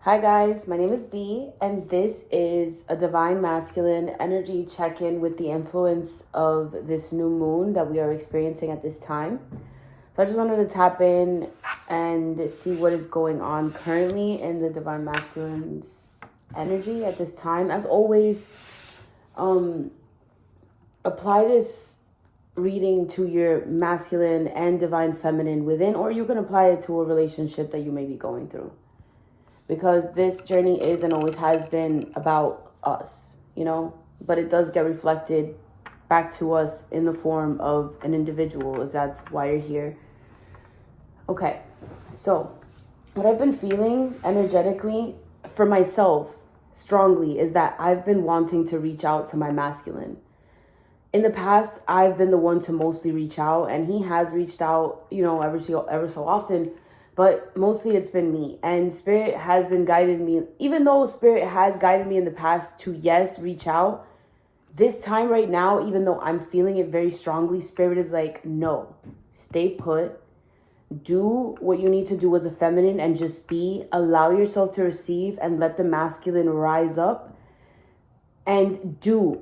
Hi guys, my name is B, and this is a divine masculine energy check-in with the influence of this new moon that we are experiencing at this time. So I just wanted to tap in and see what is going on currently in the divine masculine's energy at this time. As always, apply this reading to your masculine and divine feminine within, or you can apply it to a relationship that you may be going through. Because this journey is and always has been about us, but it does get reflected back to us in the form of an individual, if that's why you're here. Okay, so what I've been feeling energetically for myself strongly is that I've been wanting to reach out to my masculine. In the past, I've been the one to mostly reach out, and he has reached out, ever so often. But mostly it's been me, and Spirit has been guiding me. Even though Spirit has guided me in the past to, yes, reach out, this time right now, even though I'm feeling it very strongly, Spirit is like, no, stay put. Do what you need to do as a feminine and just be. Allow yourself to receive and let the masculine rise up and do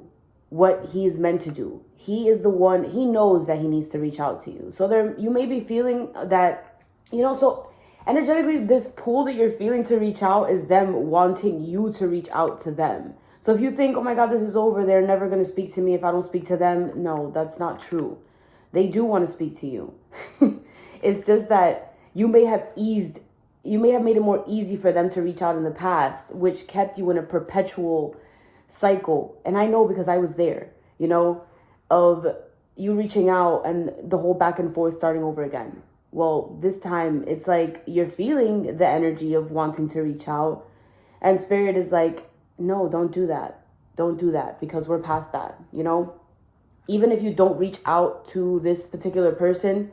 what he is meant to do. He is the one, he knows that he needs to reach out to you. So you may be feeling that, so energetically, this pull that you're feeling to reach out is them wanting you to reach out to them. So if you think, oh my God, this is over, they're never going to speak to me if I don't speak to them. No, that's not true. They do want to speak to you. It's just that you may have made it more easy for them to reach out in the past, which kept you in a perpetual cycle. And I know because I was there, of you reaching out and the whole back and forth starting over again. Well, this time it's like you're feeling the energy of wanting to reach out, and Spirit is like, no, don't do that. Don't do that, because we're past that, Even if you don't reach out to this particular person,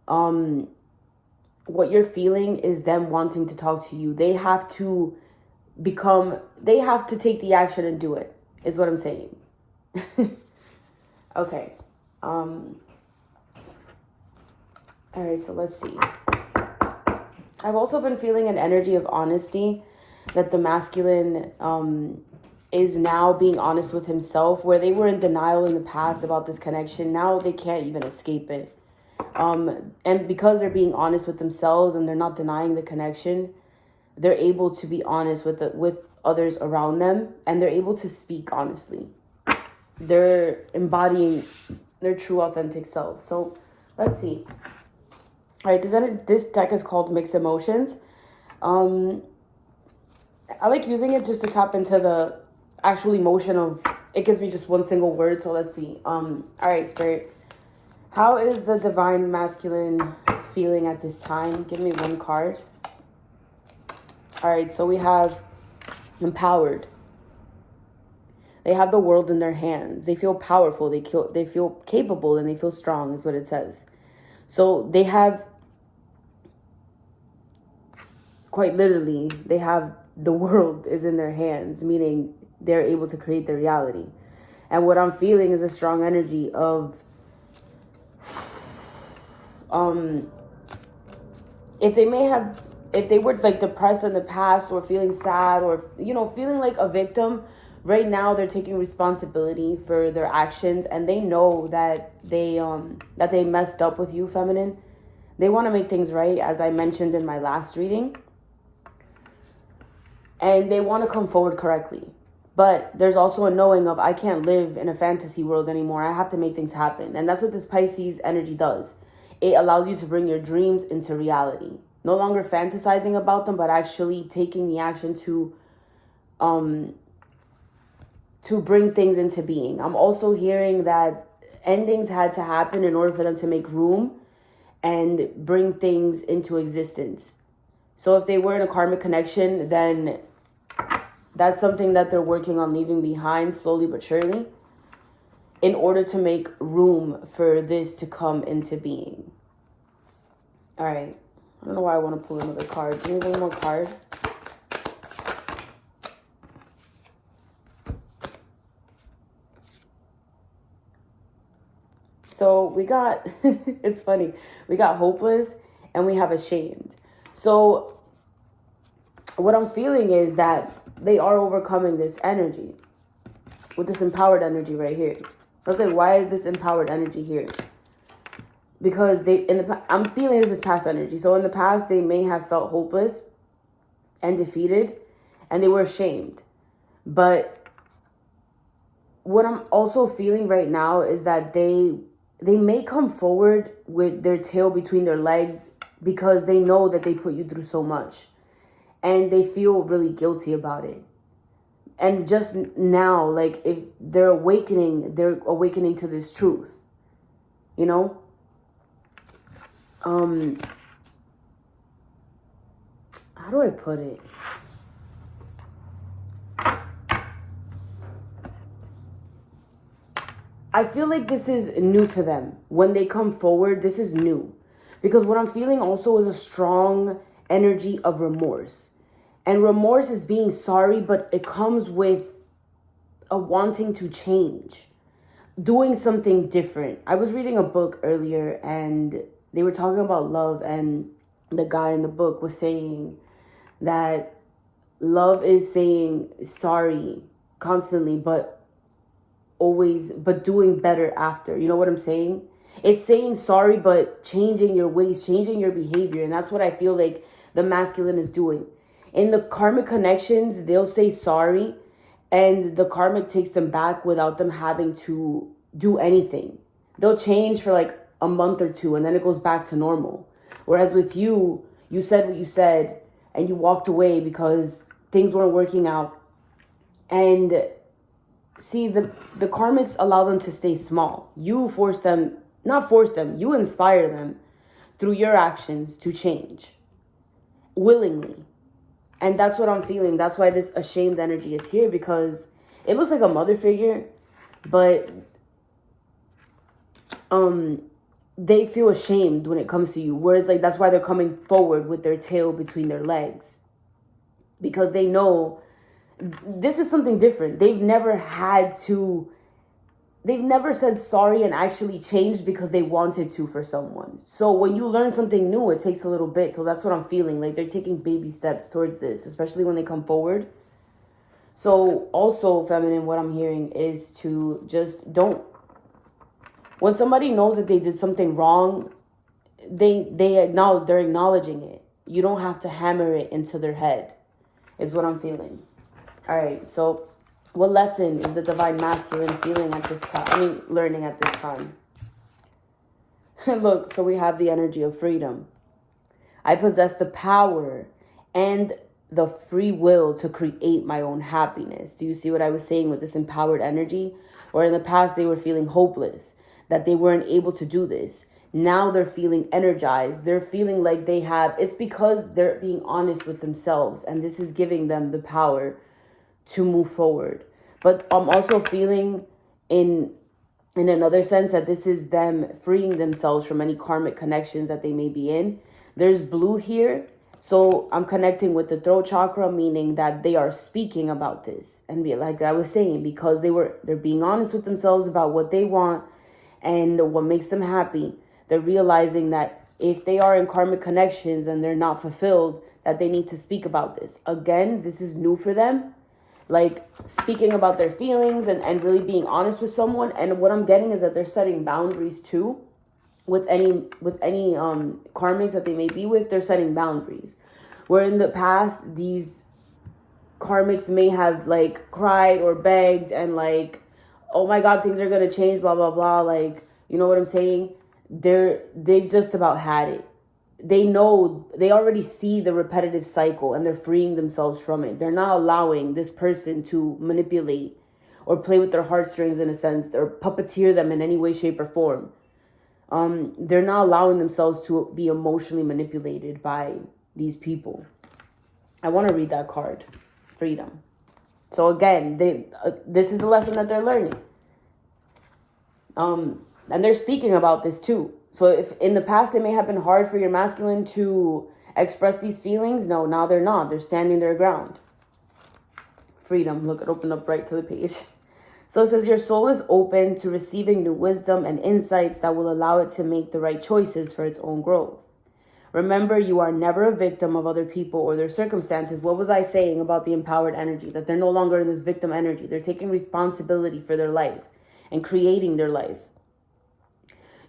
what you're feeling is them wanting to talk to you. They have to take the action and do it, is what I'm saying. Okay. All right, so let's see. I've also been feeling an energy of honesty, that the masculine is now being honest with himself, where they were in denial in the past about this connection. Now they can't even escape it. And because they're being honest with themselves and they're not denying the connection, they're able to be honest with others around them, and they're able to speak honestly. They're embodying their true authentic self. So let's see. All right, this deck is called Mixed Emotions. I like using it just to tap into the actual emotion of, it gives me just one single word. So let's see. All right, Spirit. How is the divine masculine feeling at this time? Give me one card. All right, so we have empowered. They have the world in their hands. They feel powerful. They feel capable, and they feel strong, is what it says. So they have, quite literally, they have the world is in their hands, meaning they're able to create their reality. And what I'm feeling is a strong energy of, if they were like depressed in the past, or feeling sad, or, feeling like a victim, right now they're taking responsibility for their actions, and they know that they messed up with you, feminine. They want to make things right, as I mentioned in my last reading. And they want to come forward correctly. But there's also a knowing of, I can't live in a fantasy world anymore. I have to make things happen. And that's what this Pisces energy does. It allows you to bring your dreams into reality. No longer fantasizing about them, but actually taking the action to bring things into being. I'm also hearing that endings had to happen in order for them to make room and bring things into existence. So if they were in a karmic connection, then that's something that they're working on leaving behind slowly but surely, in order to make room for this to come into being. All right. I don't know why I want to pull another card. Give me one more card. So we got, it's funny, we got hopeless and we have ashamed. So what I'm feeling is that they are overcoming this energy with this empowered energy right here. I was like, why is this empowered energy here? Because I'm feeling this is past energy. So in the past, they may have felt hopeless and defeated, and they were ashamed. But what I'm also feeling right now is that they may come forward with their tail between their legs because they know that they put you through so much, and they feel really guilty about it. And just now, like, if they're awakening to this truth, you know? How do I put it? I feel like this is new to them. When they come forward, this is new. Because what I'm feeling also is a strong energy of remorse. And remorse is being sorry, but it comes with a wanting to change, doing something different. I was reading a book earlier and they were talking about love, and the guy in the book was saying that love is saying sorry constantly, but doing better after. You know what I'm saying? It's saying sorry, but changing your ways, changing your behavior. And that's what I feel like the masculine is doing. In the karmic connections, they'll say sorry, and the karmic takes them back without them having to do anything. They'll change for like a month or two, and then it goes back to normal. Whereas with you, you said what you said, and you walked away because things weren't working out. And see, the karmics allow them to stay small. You you inspire them through your actions to change willingly. And that's what I'm feeling. That's why this ashamed energy is here, because it looks like a mother figure, but they feel ashamed when it comes to you. Whereas, like, that's why they're coming forward with their tail between their legs, because they know this is something different. They've never said sorry and actually changed because they wanted to for someone. So when you learn something new, it takes a little bit. So that's what I'm feeling. Like, they're taking baby steps towards this, especially when they come forward. So also, feminine, what I'm hearing is to just when somebody knows that they did something wrong, they're acknowledging it. You don't have to hammer it into their head, is what I'm feeling. All right, so what lesson is the divine masculine feeling at this time? Learning at this time. Look, so we have the energy of freedom. I possess the power and the free will to create my own happiness. Do you see what I was saying with this empowered energy? Or in the past, they were feeling hopeless, that they weren't able to do this. Now they're feeling energized. They're feeling like it's because they're being honest with themselves. And this is giving them the power to move forward. But I'm also feeling in another sense that this is them freeing themselves from any karmic connections that they may be in. There's blue here. So I'm connecting with the throat chakra, meaning that they are speaking about this. And like I was saying, because they're being honest with themselves about what they want and what makes them happy. They're realizing that if they are in karmic connections and they're not fulfilled, that they need to speak about this. Again, this is new for them. Like, speaking about their feelings and really being honest with someone. And what I'm getting is that they're setting boundaries too. With any karmics that they may be with, they're setting boundaries. Where in the past, these karmics may have like cried or begged and like, oh my God, things are gonna change, blah blah blah. Like, you know what I'm saying? They've just about had it. They already see the repetitive cycle and they're freeing themselves from it. They're not allowing this person to manipulate or play with their heartstrings in a sense, or puppeteer them in any way, shape, or form. They're not allowing themselves to be emotionally manipulated by these people. I want to read that card, freedom. So again, this is the lesson that they're learning. And they're speaking about this too. So if in the past it may have been hard for your masculine to express these feelings, no, now they're not. They're standing their ground. Freedom. Look, it opened up right to the page. So it says your soul is open to receiving new wisdom and insights that will allow it to make the right choices for its own growth. Remember, you are never a victim of other people or their circumstances. What was I saying about the empowered energy? That they're no longer in this victim energy. They're taking responsibility for their life and creating their life.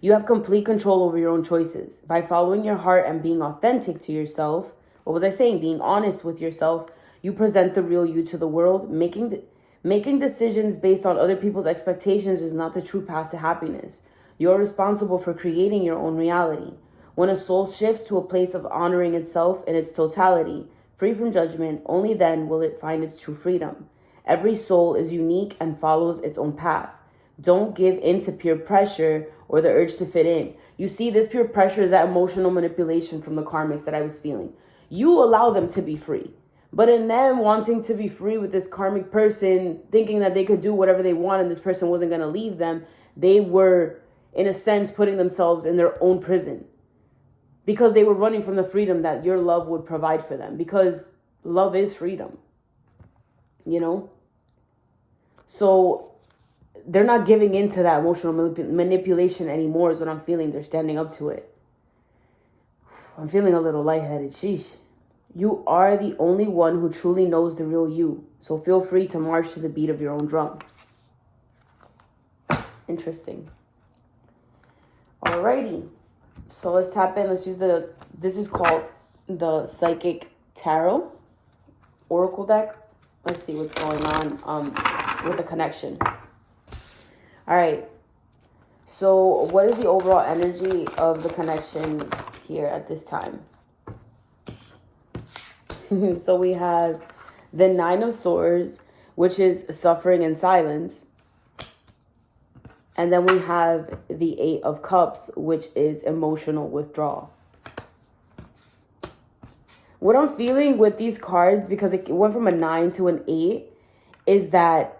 You have complete control over your own choices. By following your heart and being authentic to yourself, what was I saying? Being honest with yourself, you present the real you to the world. Making decisions based on other people's expectations is not the true path to happiness. You're responsible for creating your own reality. When a soul shifts to a place of honoring itself in its totality, free from judgment, only then will it find its true freedom. Every soul is unique and follows its own path. Don't give in to peer pressure or the urge to fit in. You see, this peer pressure is that emotional manipulation from the karmics that I was feeling. You allow them to be free. But in them wanting to be free with this karmic person, thinking that they could do whatever they want and this person wasn't going to leave them, they were, in a sense, putting themselves in their own prison. Because they were running from the freedom that your love would provide for them. Because love is freedom. You know? So they're not giving into that emotional manipulation anymore is what I'm feeling. They're standing up to it. I'm feeling a little lightheaded. Sheesh. You are the only one who truly knows the real you. So feel free to march to the beat of your own drum. Interesting. Alrighty. So let's tap in. Let's use this is called the Psychic Tarot Oracle deck. Let's see what's going on with the connection. All right. So what is the overall energy of the connection here at this time? So we have the Nine of Swords, which is suffering and silence. And then we have the Eight of Cups, which is emotional withdrawal. What I'm feeling with these cards, because it went from a 9 to an 8, is that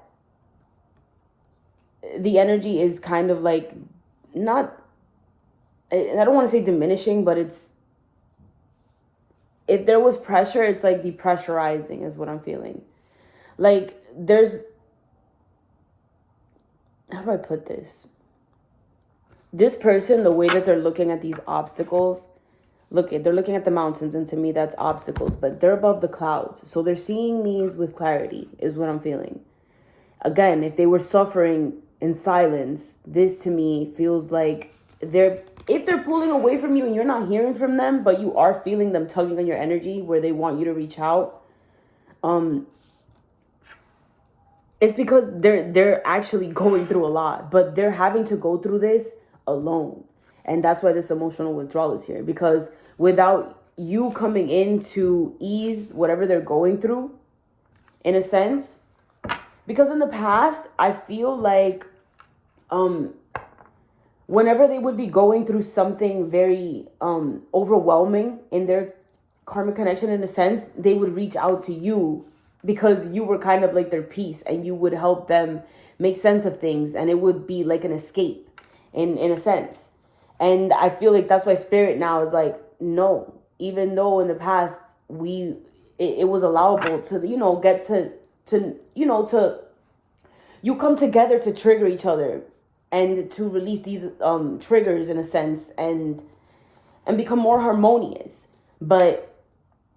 the energy is kind of like not, I don't want to say diminishing, but it's, if there was pressure, it's like depressurizing is what I'm feeling. Like there's, how do I put this? This person, the way that they're looking at these obstacles, they're looking at the mountains, and to me that's obstacles, but they're above the clouds. So they're seeing these with clarity is what I'm feeling. Again, if they were suffering in silence, this to me feels like if they're pulling away from you and you're not hearing from them, but you are feeling them tugging on your energy where they want you to reach out, it's because they're actually going through a lot, but they're having to go through this alone. And that's why this emotional withdrawal is here, because without you coming in to ease whatever they're going through, in a sense, because in the past, I feel like whenever they would be going through something very overwhelming in their karmic connection, in a sense, they would reach out to you because you were kind of like their peace and you would help them make sense of things, and it would be like an escape in a sense. And I feel like that's why Spirit now is like, no, even though in the past it was allowable to, get to you come together to trigger each other and to release these triggers in a sense and become more harmonious. But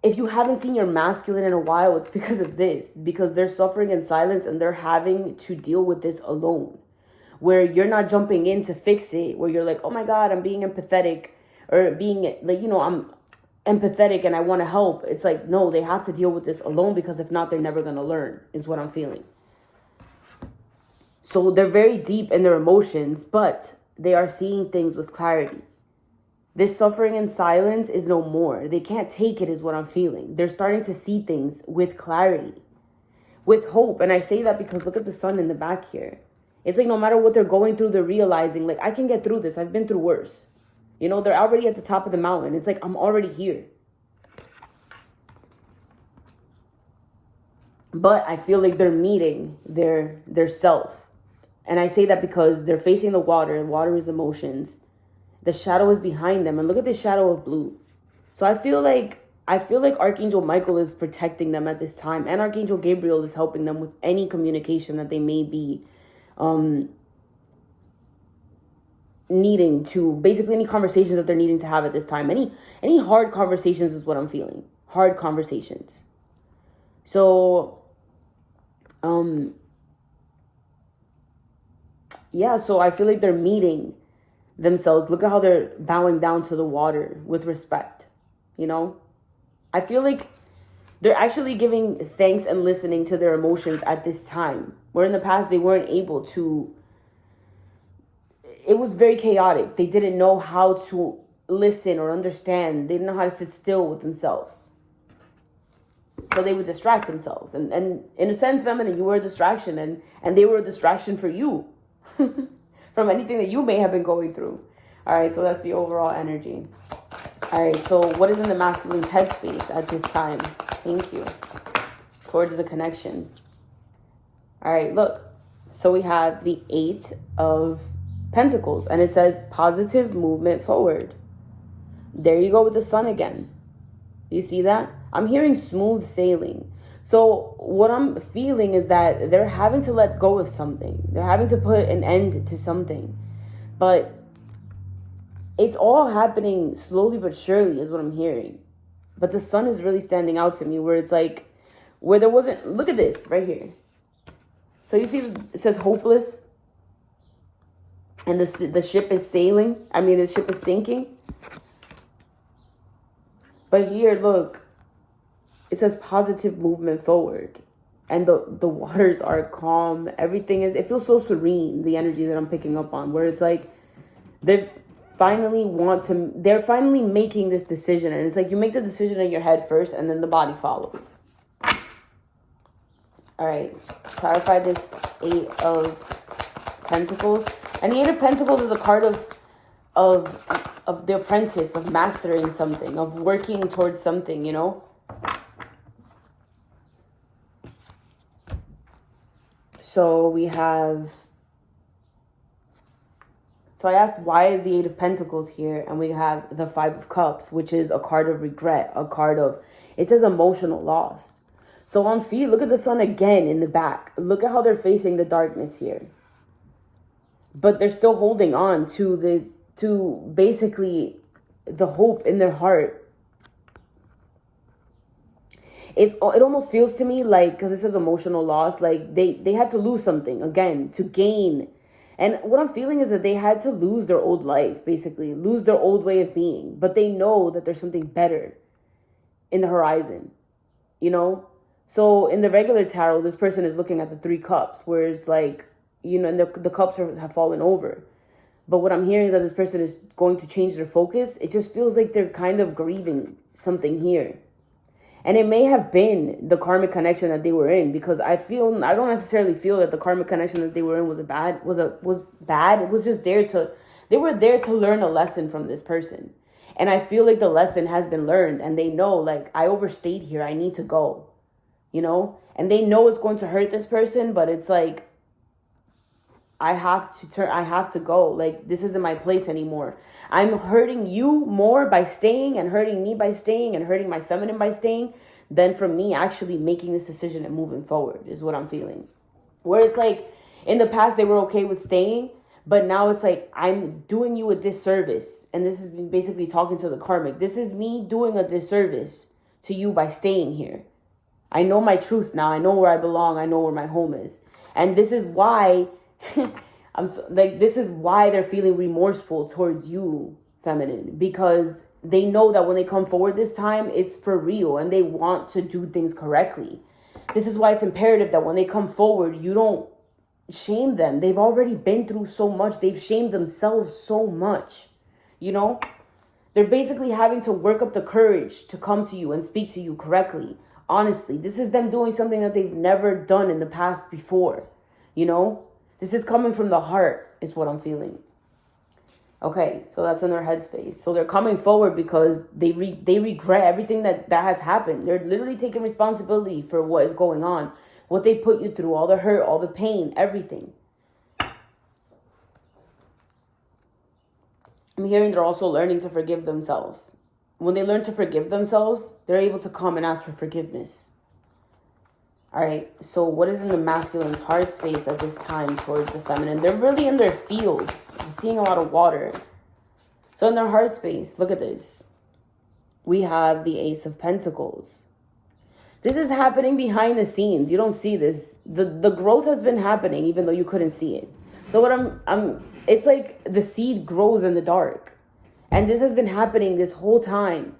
if you haven't seen your masculine in a while, it's because of this, because they're suffering in silence and they're having to deal with this alone, where you're not jumping in to fix it, where you're like, oh my God, I'm being empathetic, or being like, I'm empathetic and I want to help. It's like, no, they have to deal with this alone, because if not, they're never going to learn, is what I'm feeling. So they're very deep in their emotions, but they are seeing things with clarity. This suffering in silence is no more. They can't take it, is what I'm feeling. They're starting to see things with clarity, with hope. And I say that because look at the sun in the back here. It's like no matter what they're going through, they're realizing, like, I can get through this. I've been through worse. They're already at the top of the mountain. It's like, I'm already here. But I feel like they're meeting their self. And I say that because they're facing the water. Water is emotions. The shadow is behind them. And look at the shadow of blue. So I feel like Archangel Michael is protecting them at this time. And Archangel Gabriel is helping them with any communication that they may be needing to, basically any conversations that they're needing to have at this time. Any hard conversations is what I'm feeling. Hard conversations. So, yeah, so I feel like they're meeting themselves. Look at how they're bowing down to the water with respect, you know? I feel like they're actually giving thanks and listening to their emotions at this time, where in the past they weren't able to. It was very chaotic. They didn't know how to listen or understand. They didn't know how to sit still with themselves. So they would distract themselves. And in a sense, feminine, you were a distraction, and they were a distraction for you from anything that you may have been going through. All right, so that's the overall energy. All right, so what is in the masculine's headspace at this time? Thank you. Towards the connection. All right, look. So we have the 8 of Pentacles, and it says positive movement forward. There you go with the sun again. You see that? I'm hearing smooth sailing. So what I'm feeling is that they're having to let go of something. They're having to put an end to something. But it's all happening slowly but surely is what I'm hearing. But the sun is really standing out to me, where it's like, where there wasn't, look at this right here. So you see it says hopeless, and the ship is sailing. I mean, the ship is sinking. But here, look, it says positive movement forward. And the waters are calm. Everything is, it feels so serene, the energy that I'm picking up on, where it's like they're finally making this decision. And it's like you make the decision in your head first, and then the body follows. All right, clarify this 8 of Pentacles. And the 8 of Pentacles is a card of the apprentice, of mastering something, of working towards something, you know? So we have, so I asked, why is the 8 of Pentacles here? And we have the 5 of Cups, which is a card of regret, a card of, it says emotional loss. So on feet, look at the sun again in the back. Look at how they're facing the darkness here. But they're still holding on to basically the hope in their heart. It almost feels to me like, because it says emotional loss, like they had to lose something again to gain. And what I'm feeling is that they had to lose their old life, basically, lose their old way of being. But they know that there's something better in the horizon, you know? So in the regular tarot, this person is looking at the 3 cups, where it's like, you know, and the cups have fallen over. But what I'm hearing is that this person is going to change their focus. It just feels like they're kind of grieving something here. And it may have been the karmic connection that they were in, because I don't necessarily feel that the karmic connection that they were in was bad. It was just they were there to learn a lesson from this person. And I feel like the lesson has been learned, and they know, like, I overstayed here. I need to go, you know? And they know it's going to hurt this person, but it's like, I have to go. Like, this isn't my place anymore. I'm hurting you more by staying, and hurting me by staying, and hurting my feminine by staying, than from me actually making this decision and moving forward, is what I'm feeling. Where it's like, in the past, they were okay with staying, but now it's like, I'm doing you a disservice. And this is basically talking to the karmic. This is me doing a disservice to you by staying here. I know my truth now. I know where I belong. I know where my home is. And this is why this is why they're feeling remorseful towards you, feminine, because they know that when they come forward this time, it's for real, and they want to do things correctly. This is why it's imperative that when they come forward, you don't shame them. They've already been through so much. They've shamed themselves so much, you know? They're basically having to work up the courage to come to you and speak to you correctly. Honestly, this is them doing something that they've never done in the past before, you know? This is coming from the heart, is what I'm feeling. Okay, so that's in their headspace. So they're coming forward because they regret everything that has happened. They're literally taking responsibility for what is going on, what they put you through, all the hurt, all the pain, everything. I'm hearing they're also learning to forgive themselves. When they learn to forgive themselves, they're able to come and ask for forgiveness. All right, so what is in the masculine's heart space at this time towards the feminine? They're really in their fields. I'm seeing a lot of water. So in their heart space, look at this. We have the Ace of Pentacles. This is happening behind the scenes. You don't see this. The growth has been happening even though you couldn't see it. So what it's like the seed grows in the dark. And this has been happening this whole time,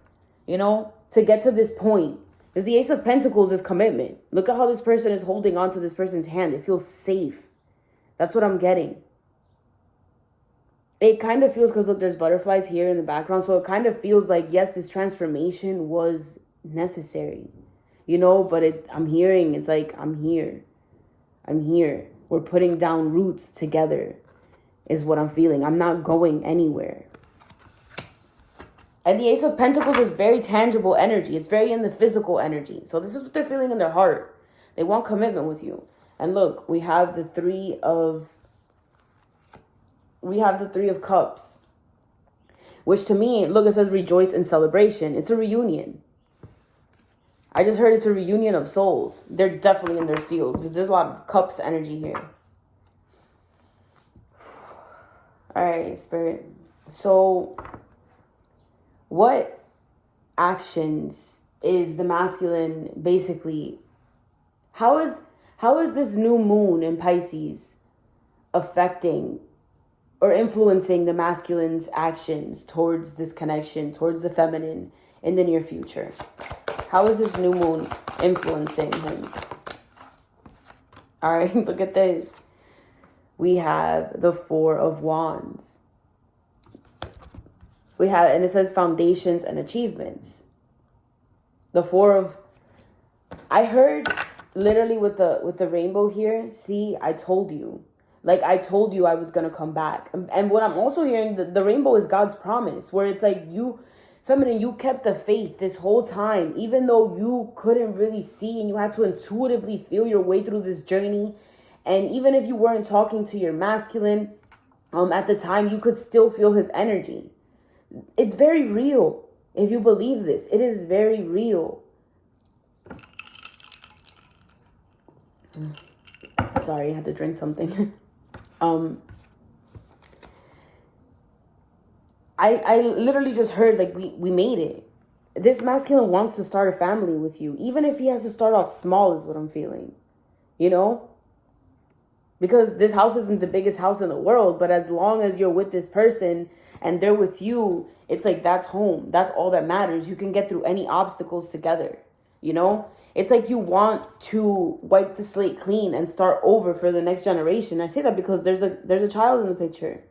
to get to this point. Because the Ace of Pentacles is commitment. Look at how this person is holding on to this person's hand. It feels safe. That's what I'm getting. It kind of feels, because look, there's butterflies here in the background. So it kind of feels like, yes, this transformation was necessary. But I'm hearing, it's like, I'm here. We're putting down roots together is what I'm feeling. I'm not going anywhere. And the Ace of Pentacles is very tangible energy. It's very in the physical energy. So this is what they're feeling in their heart. They want commitment with you. And look, we have the Three of Cups. Which to me, look, it says rejoice in celebration. It's a reunion. I just heard it's a reunion of souls. They're definitely in their fields because there's a lot of cups energy here. All right, Spirit. So what actions is the masculine basically? How is this new moon in Pisces affecting or influencing the masculine's actions towards this connection, towards the feminine in the near future? How is this new moon influencing him? All right, look at this. We have the Four of Wands. And it says foundations and achievements. I heard literally with the rainbow here, see, I told you. Like, I told you I was going to come back. And what I'm also hearing, the rainbow is God's promise, where it's like you, feminine, you kept the faith this whole time, even though you couldn't really see and you had to intuitively feel your way through this journey. And even if you weren't talking to your masculine at the time, you could still feel his energy. It's very real. If you believe this, it is very real. Sorry, I had to drink something. I literally just heard, like, we made it. This masculine wants to start a family with you, even if he has to start off small, is what I'm feeling. Because this house isn't the biggest house in the world, but as long as you're with this person and they're with you, it's like that's home. That's all that matters. You can get through any obstacles together, It's like you want to wipe the slate clean and start over for the next generation. I say that because there's a child in the picture.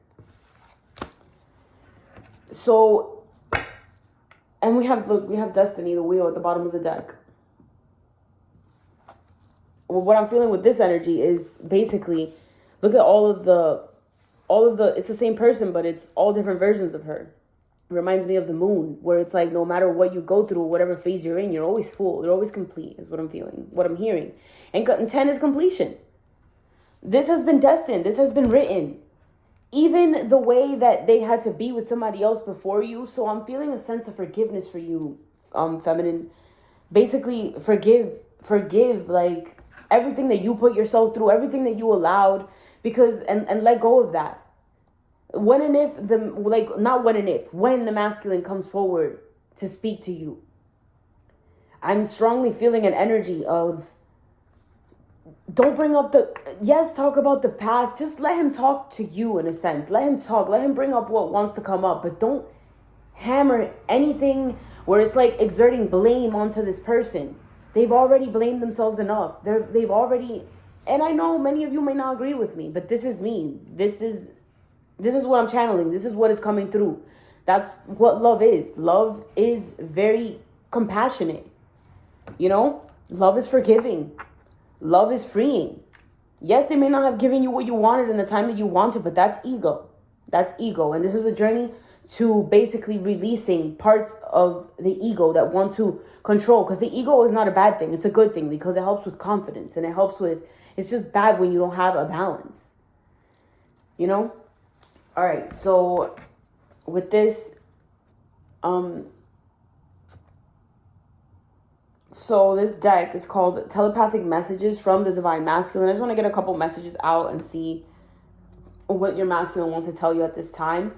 So, and we have Destiny, the wheel at the bottom of the deck. Well, what I'm feeling with this energy is basically, look at all of the, it's the same person, but it's all different versions of her. It reminds me of the moon, where it's like, no matter what you go through, whatever phase you're in, you're always full. You're always complete, is what I'm feeling, what I'm hearing. And 10 is completion. This has been destined. This has been written. Even the way that they had to be with somebody else before you. So I'm feeling a sense of forgiveness for you, feminine. Basically, forgive, like, everything that you put yourself through, everything that you allowed, because, and let go of that. When the masculine comes forward to speak to you, I'm strongly feeling an energy of, don't bring up talk about the past. Just let him talk to you in a sense. Let him talk. Let him bring up what wants to come up. But don't hammer anything where it's like exerting blame onto this person. They've already blamed themselves enough. They've already, and I know many of you may not agree with me, but this is me. This is what I'm channeling. This is what is coming through. That's what love is. Love is very compassionate. Love is forgiving. Love is freeing. Yes, they may not have given you what you wanted in the time that you wanted, but that's ego. That's ego. And this is a journey to basically releasing parts of the ego that want to control. Because the ego is not a bad thing. It's a good thing because it helps with confidence. And it's just bad when you don't have a balance. All right. So with this, So this deck is called Telepathic Messages from the Divine Masculine. I just want to get a couple messages out and see what your masculine wants to tell you at this time.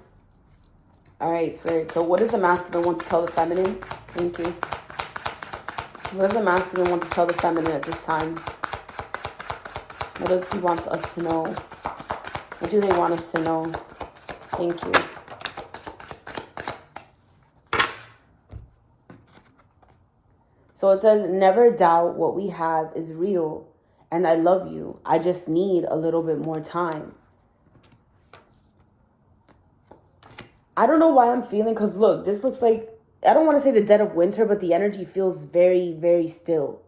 All right, Spirit. So what does the masculine want to tell the feminine? Thank you. What does the masculine want to tell the feminine at this time? What does he want us to know? What do they want us to know? Thank you. So it says, never doubt what we have is real, and I love you. I just need a little bit more time. I don't know why I'm feeling, because look, this looks like, I don't want to say the dead of winter, but the energy feels very, very still,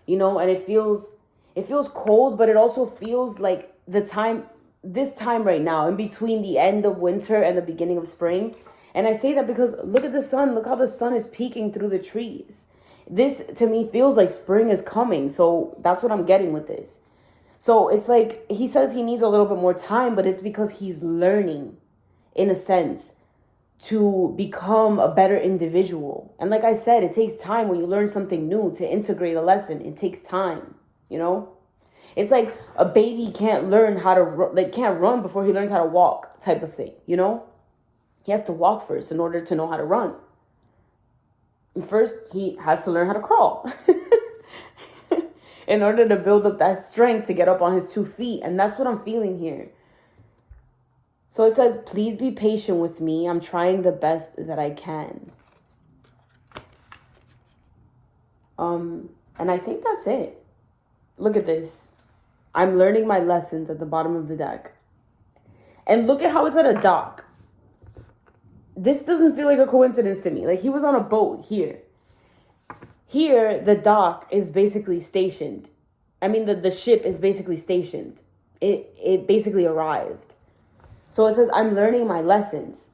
you know, and it feels cold, but it also feels like this time right now, in between the end of winter and the beginning of spring. And I say that because look at the sun. Look how the sun is peeking through the trees. This, to me, feels like spring is coming. So that's what I'm getting with this. So it's like he says he needs a little bit more time, but it's because he's learning, in a sense, to become a better individual. And like I said, it takes time when you learn something new to integrate a lesson. It takes time, you know? It's like a baby can't learn how to, can't run before he learns how to walk type of thing, you know? He has to walk first in order to know how to run. First, he has to learn how to crawl in order to build up that strength to get up on his 2 feet. And that's what I'm feeling here. So it says, please be patient with me. I'm trying the best that I can. And I think that's it. Look at this. I'm learning my lessons at the bottom of the deck. And look at how it's at a dock. This doesn't feel like a coincidence to me. Like he was on a boat here. Here, the dock is basically stationed. I mean, the ship is basically stationed. It basically arrived. So it says, I'm learning my lessons.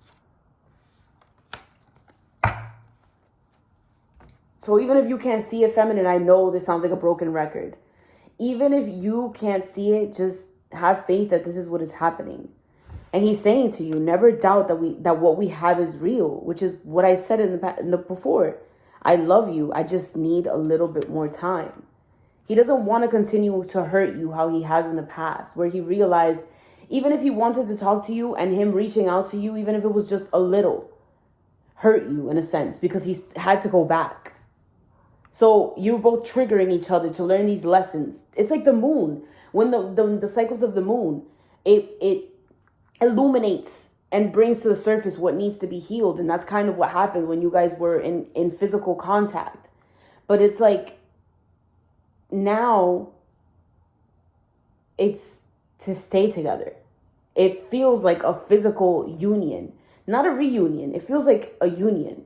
So even if you can't see it, feminine, I know this sounds like a broken record. Even if you can't see it, just have faith that this is what is happening. And he's saying to you, never doubt that what we have is real, which is what I said in the before. I love you. I just need a little bit more time. He doesn't want to continue to hurt you how he has in the past, where he realized even if he wanted to talk to you and him reaching out to you, even if it was just a little, hurt you in a sense because he had to go back. So you're both triggering each other to learn these lessons. It's like the moon. When the cycles of the moon, it illuminates and brings to the surface what needs to be healed. And that's kind of what happened when you guys were in physical contact. But it's like now it's to stay together. It feels like a physical union, not a reunion. It feels like a union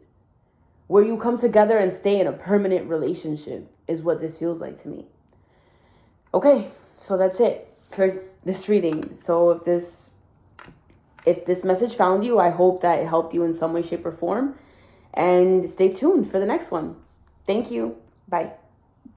where you come together and stay in a permanent relationship is what this feels like to me. Okay, so that's it for this reading. So if this message found you, I hope that it helped you in some way, shape, or form. And stay tuned for the next one. Thank you. Bye.